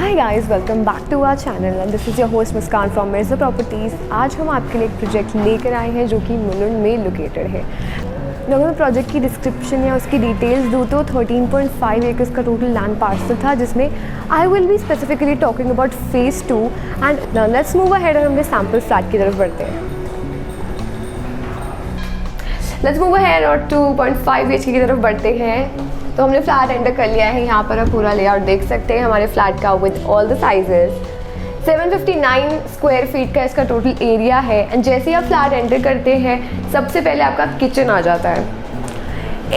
Hi guys, welcome back to our channel and this is your host Muskan from Mirza Properties. आज हम आपके लिए एक प्रोजेक्ट लेकर आए हैं जो कि मुलुंड में लोकेटेड है। अगर मैं प्रोजेक्ट की डिस्क्रिप्शन या उसकी डिटेल्स दूँ तो 13.5 एकर्स का टोटल लैंड पार्सल था, जिसमें I will be specifically talking about phase 2 and let's move ahead और हम सैम्पल फ्लैट की तरफ बढ़ते हैं। लेट्स मूव अहेड और 2.5 BHK की तरफ बढ़ते हैं। तो हमने फ्लैट एंटर कर लिया है। यहाँ पर आप पूरा लेआउट देख सकते हैं हमारे फ्लैट का with all the sizes. 759 square feet का इसका टोटल एरिया है एंड जैसे ही आप फ्लैट एंटर करते हैं सबसे पहले आपका किचन आ जाता है।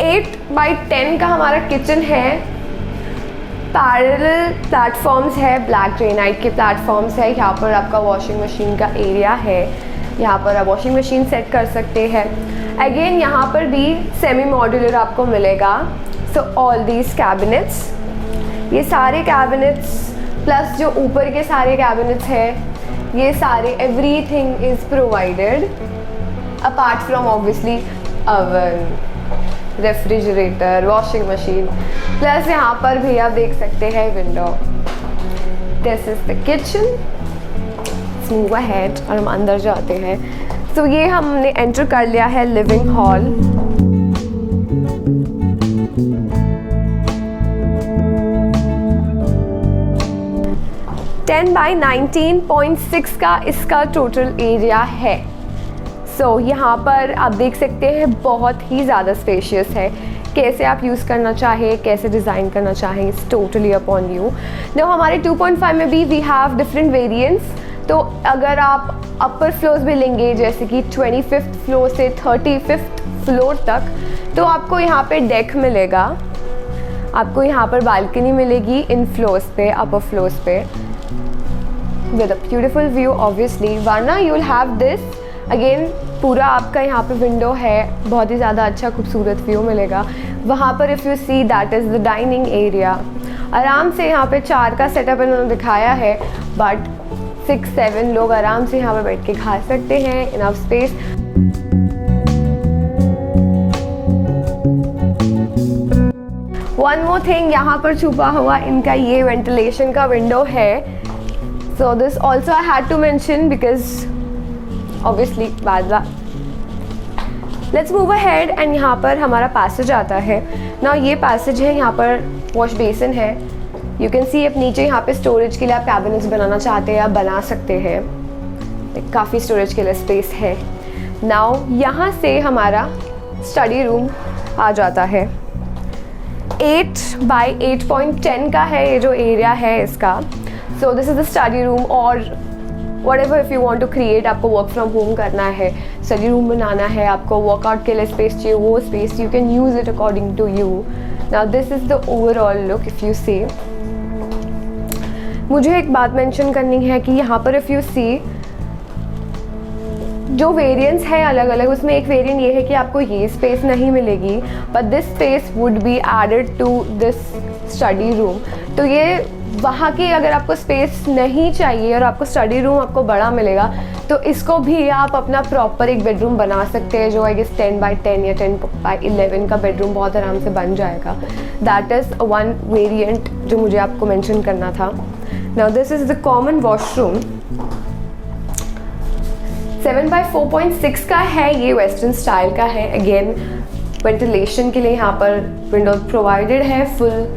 8x10 का हमारा किचन है। पैरेलल प्लेटफॉर्म्स है, ब्लैक ग्रेनाइट के प्लेटफॉर्म्स है। यहाँ पर आपका वॉशिंग मशीन का एरिया है। यहाँ पर आप वॉशिंग मशीन सेट कर सकते हैं। अगेन यहाँ पर भी सेमी मॉड्यूलर आपको मिलेगा। सो ऑल दीज कैबिनेट्स, ये सारे कैबिनेट्स प्लस जो ऊपर के सारे कैबिनेट्स हैं, ये सारे everything is provided apart from obviously oven, refrigerator, washing machine, plus यहाँ पर भी आप देख सकते हैं window. This is the kitchen. Move ahead और हम अंदर जाते हैं। तो ये हमने एंटर कर लिया है लिविंग हॉल। बाई 19.6 का इसका टोटल एरिया है। सो यहाँ पर आप देख सकते हैं बहुत ही ज़्यादा स्पेशियस है। कैसे आप यूज़ करना चाहें, कैसे डिज़ाइन करना चाहें, इट्स टोटली अपॉन यू। जो हमारे 2.5 में भी वी हैव डिफरेंट वेरिएंट्स। तो अगर आप अपर फ्लोर्स भी लेंगे जैसे कि 25th फ्लोर से 35th फ्लोर तक, तो आपको यहाँ पे डेक मिलेगा, आपको यहाँ पर बालकनी मिलेगी इन फ्लोर्स पे, अपर फ्लोर्स पे with a beautiful view obviously, वरना you will have this again पूरा आपका यहाँ पे विंडो है, बहुत ही ज़्यादा अच्छा खूबसूरत व्यू मिलेगा। वहाँ पर if you see that is the dining area। आराम से यहाँ पे 4 का सेटअप इन्होंने दिखाया है, बट 6-7 लोग आराम से यहाँ पे बैठ के खा सकते हैं। enough space। one more thing, यहाँ पर छुपा हुआ इनका ये वेंटिलेशन का विंडो है। So this also I had to mention because obviously let's move ahead and यहाँ पर हमारा पैसेज आता है। Now ये पैसेज है, यहाँ पर वॉश बेसिन है। You can see आप नीचे यहाँ पे स्टोरेज के लिए आप कैबिनेट्स बनाना चाहते हैं, आप बना सकते हैं। काफ़ी स्टोरेज के लिए स्पेस है। Now यहाँ से हमारा स्टडी रूम आ जाता है। 8x8.10 का है ये जो एरिया है इसका। So this is the study room or whatever if you want to create। आपको work from home करना है, study room बनाना है, आपको workout के लिए space चाहिए, वो space you can use it according to you। Now this is the overall look if you see। मुझे एक बात mention करनी है कि यहाँ पर if you see जो वेरिएंट्स है अलग अलग, उसमें एक वेरिएंट ये है कि आपको ये स्पेस नहीं मिलेगी, but this space would be added to this study room. तो ये वहाँ की अगर आपको स्पेस नहीं चाहिए और आपको स्टडी रूम आपको बड़ा मिलेगा, तो इसको भी आप अपना प्रॉपर एक बेडरूम बना सकते हैं, जो आई गेस 10x10 या 10x11 का बेडरूम बहुत आराम से बन जाएगा। दैट इज़ वन वेरिएंट जो मुझे आपको मेंशन करना था। Now this is the common washroom. 7x4.6 का है, ये वेस्टर्न स्टाइल का है। अगेन वेंटिलेशन के लिए यहाँ पर विंडो प्रोवाइडेड है full.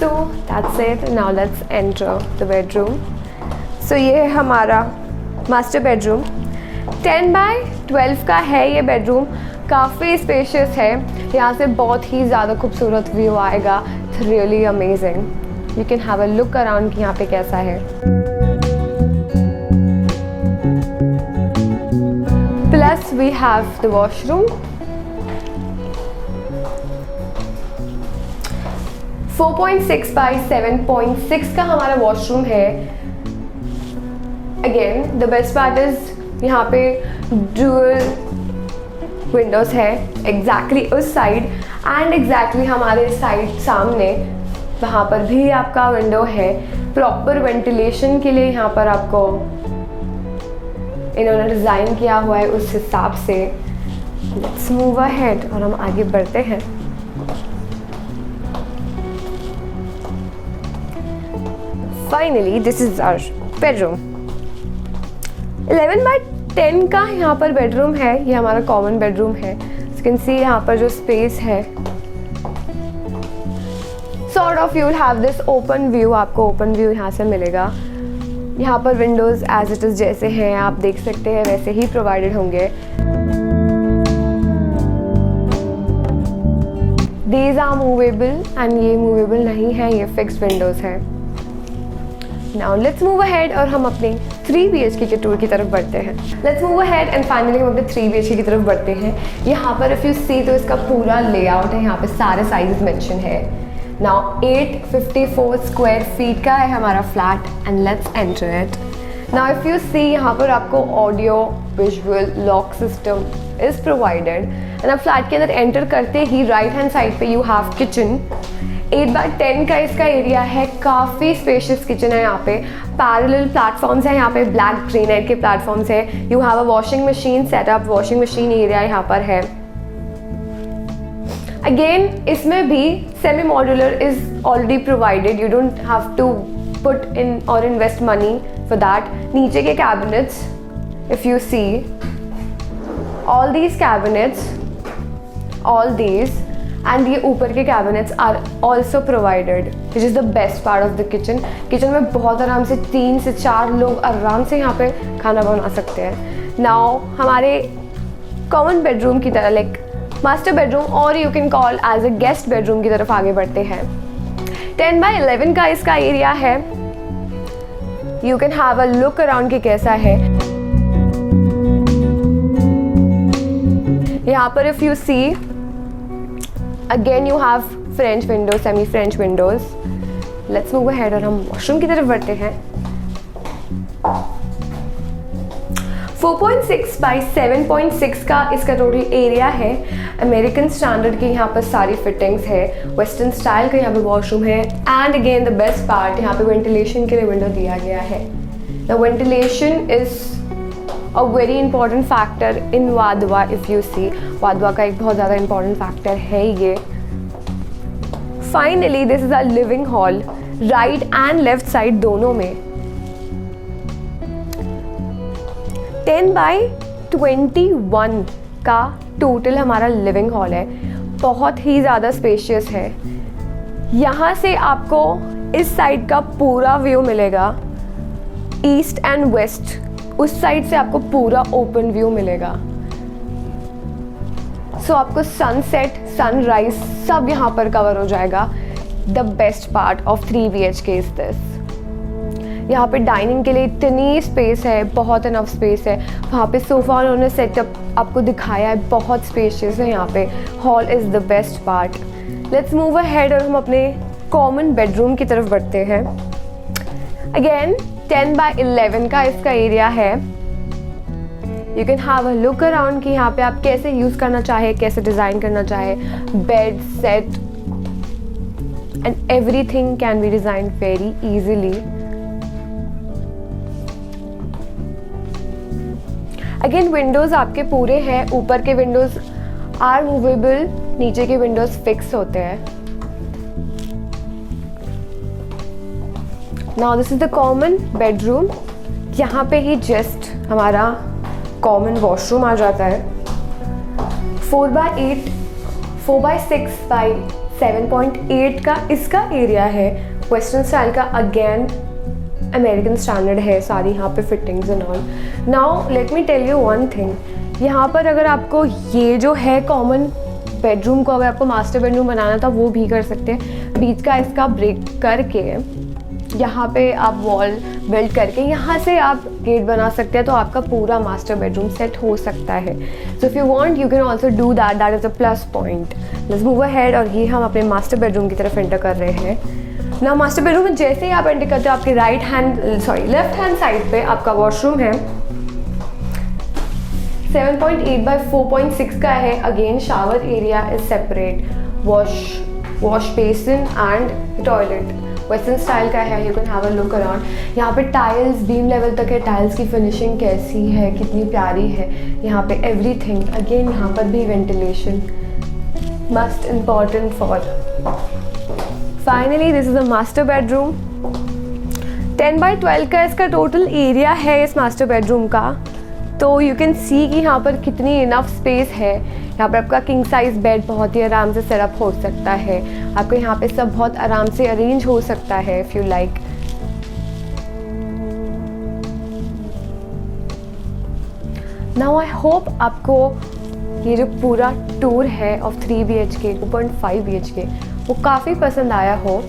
So that's it. Now let's enter the bedroom. So ये है हमारा मास्टर बेडरूम। 10x12 का है ये बेडरूम। काफ़ी स्पेशियस है, यहाँ से बहुत ही ज़्यादा खूबसूरत व्यू आएगा। It's really amazing. You can have a look around कि यहाँ पे कैसा है। Plus we have the washroom। 4.6x7.6 का हमारा वॉशरूम है। Again the best part is यहाँ पे डुअल विंडोज़ है एग्जैक्टली उस साइड एंड एग्जैक्टली हमारे साइड सामने वहाँ पर भी आपका विंडो है। प्रॉपर वेंटिलेशन के लिए यहाँ पर आपको इन्होंने डिज़ाइन किया हुआ है उस हिसाब से। लेट्स मूव अहेड और हम आगे बढ़ते हैं। Finally this is our bedroom. 11/10 का यहाँ पर बेडरूम है, ये हमारा कॉमन बेडरूम है। यू कैन सी यहाँ पर जो स्पेस है, sort of you will have this open view, आपको ओपन व्यू यहाँ से मिलेगा। यहाँ पर विंडोज़ एज इट इज़ जैसे हैं आप देख सकते हैं वैसे ही प्रोवाइडेड होंगे। These are movable and ये movable नहीं है, ये फिक्स्ड विंडोज़ है। Now let's move ahead और हम अपने 3 BHK के टूर की तरफ बढ़ते हैं। Let's move ahead and finally हम अपने 3 BHK की तरफ बढ़ते हैं। यहाँ पर if you see तो इसका पूरा लेआउट है, यहाँ पे सारे साइजेस मेंशन है। Now 854 स्क्वायर फीट का है हमारा flat and let's enter it. Now if you see यहाँ पर आपको audio visual lock system is provided and आप फ्लैट के अंदर एंटर करते ही राइट हैंड साइड पे यू हैव किचन। 8/10 का इसका एरिया है, काफ़ी स्पेशियस किचन है। यहाँ पे पैरेलल प्लेटफॉर्म्स हैं, यहाँ पे ब्लैक ग्रेनाइट के प्लेटफॉर्म्स है। You have a washing machine setup, washing machine area यहाँ पर है। अगेन इसमें भी semi modular is already provided, you don't have to put in और इन्वेस्ट मनी फॉर दैट। नीचे के cabinets if you see all these cabinets, all these and ये ऊपर के cabinets are also provided, which is the best part of the kitchen। Kitchen में बहुत आराम से 3 से 4 लोग आराम से यहाँ पे खाना बना सकते हैं। Now हमारे कॉमन बेडरूम की तरह लाइक मास्टर बेडरूम और you can call as a guest bedroom की तरफ आगे बढ़ते हैं। 10/11 का इसका एरिया है, you can have a look around कि कैसा है। यहाँ पर if you see again you have French windows, semi French windows. Let's move ahead और हम वॉशरूम की तरफ बढ़ते हैं। 4.6/7.6 का इसका टोटल एरिया है। अमेरिकन स्टैंडर्ड की यहाँ पर सारी फिटिंग्स है, वेस्टर्न स्टाइल का यहाँ पे वॉशरूम है and again the best part यहाँ पे वेंटिलेशन के लिए विंडो दिया गया है। The ventilation is a very important factor in Wadhwa. If you see Wadhwa का एक बहुत ज़्यादा इंपॉर्टेंट फैक्टर है ये। Finally this is a living hall, right and left side दोनों में। 10/21 का टोटल हमारा लिविंग हॉल है, बहुत ही ज़्यादा स्पेशियस है। यहाँ से आपको इस साइड का पूरा व्यू मिलेगा, ईस्ट एंड वेस्ट उस साइड से आपको पूरा ओपन व्यू मिलेगा। सो आपको सनसेट सनराइज सब यहाँ पर कवर हो जाएगा। The best part of 3 BHK is this. यहाँ पे डाइनिंग के लिए इतनी स्पेस है, बहुत इनफ स्पेस है। वहाँ पे सोफा उन्होंने सेटअप आपको दिखाया है, बहुत स्पेशियस है यहाँ पे। Hall is the best part. Let's move ahead और हम अपने कॉमन बेडरूम की तरफ बढ़ते हैं। अगेन 10/11 का इसका एरिया है। You can have a look around कि यहाँ पे आप कैसे यूज़ करना चाहे, कैसे डिज़ाइन करना चाहे। Bed set and everything can be design very easily. Again Windows आपके पूरे हैं, ऊपर के विंडोज़ आर मूवेबल, नीचे के विंडोज़ फिक्स होते हैं। Now this is the common bedroom. यहाँ पे ही जस्ट हमारा कॉमन वॉशरूम आ जाता है। 4/6/7.8 का इसका एरिया है, वेस्टर्न स्टाइल का। अगेन अमेरिकन स्टैंडर्ड है सारी यहाँ पे fittings and all. Now let me tell you one thing, यहाँ पर अगर आपको ये जो है कॉमन बेडरूम को अगर आपको मास्टर बेडरूम बनाना था वो भी कर सकते हैं। बीच का इसका ब्रेक करके यहाँ पे आप वॉल बिल्ड करके यहाँ से आप गेट बना सकते हैं, तो आपका पूरा मास्टर बेडरूम सेट हो सकता है। So if you want you can also do that, that is a plus point. Let's move ahead और ये हम अपने मास्टर बेडरूम की तरफ एंटर कर रहे हैं ना। मास्टर बेडरूम में जैसे ही आप एंटर करते हो आपके लेफ्ट हैंड साइड पे आपका वॉशरूम है। 7.8/4.6 का है। Again shower area is separate, wash basin and toilet western style का है। You can have a look around. यहाँ पे टाइल्स बीम लेवल तक है, टाइल्स की फिनिशिंग कैसी है, कितनी प्यारी है यहाँ पे एवरीथिंग। अगेन यहाँ पर भी ventilation must important for. Finally this is a master bedroom. 10x12 का इसका टोटल एरिया है इस मास्टर बेडरूम का। तो यू कैन सी कि यहाँ पर कितनी इनफ स्पेस है। यहाँ पर आपका किंग साइज बेड बहुत ही आराम से सेटअप हो सकता है। आपको यहाँ पे सब बहुत आराम से अरेंज हो सकता है if you like. Now I hope आपको ये जो पूरा टूर है ऑफ 3 BHK 2.5 BHK वो काफ़ी पसंद आया हो।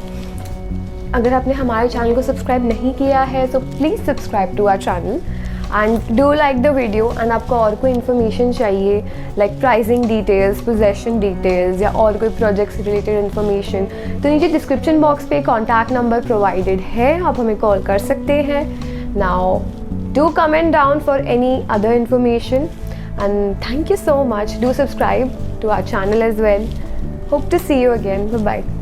अगर आपने हमारे चैनल को सब्सक्राइब नहीं किया है तो please subscribe to our channel and do like the video. And आपको और कोई इन्फॉर्मेशन चाहिए like pricing details, possession details या और कोई प्रोजेक्ट से रिलेटेड इन्फॉर्मेशन, तो नीचे डिस्क्रिप्शन बॉक्स पे कॉन्टैक्ट नंबर प्रोवाइडेड है, आप हमें कॉल कर सकते हैं। Now do comment down for any other information and thank you so much. Do subscribe to our channel as well. Hope to see you again. Bye bye.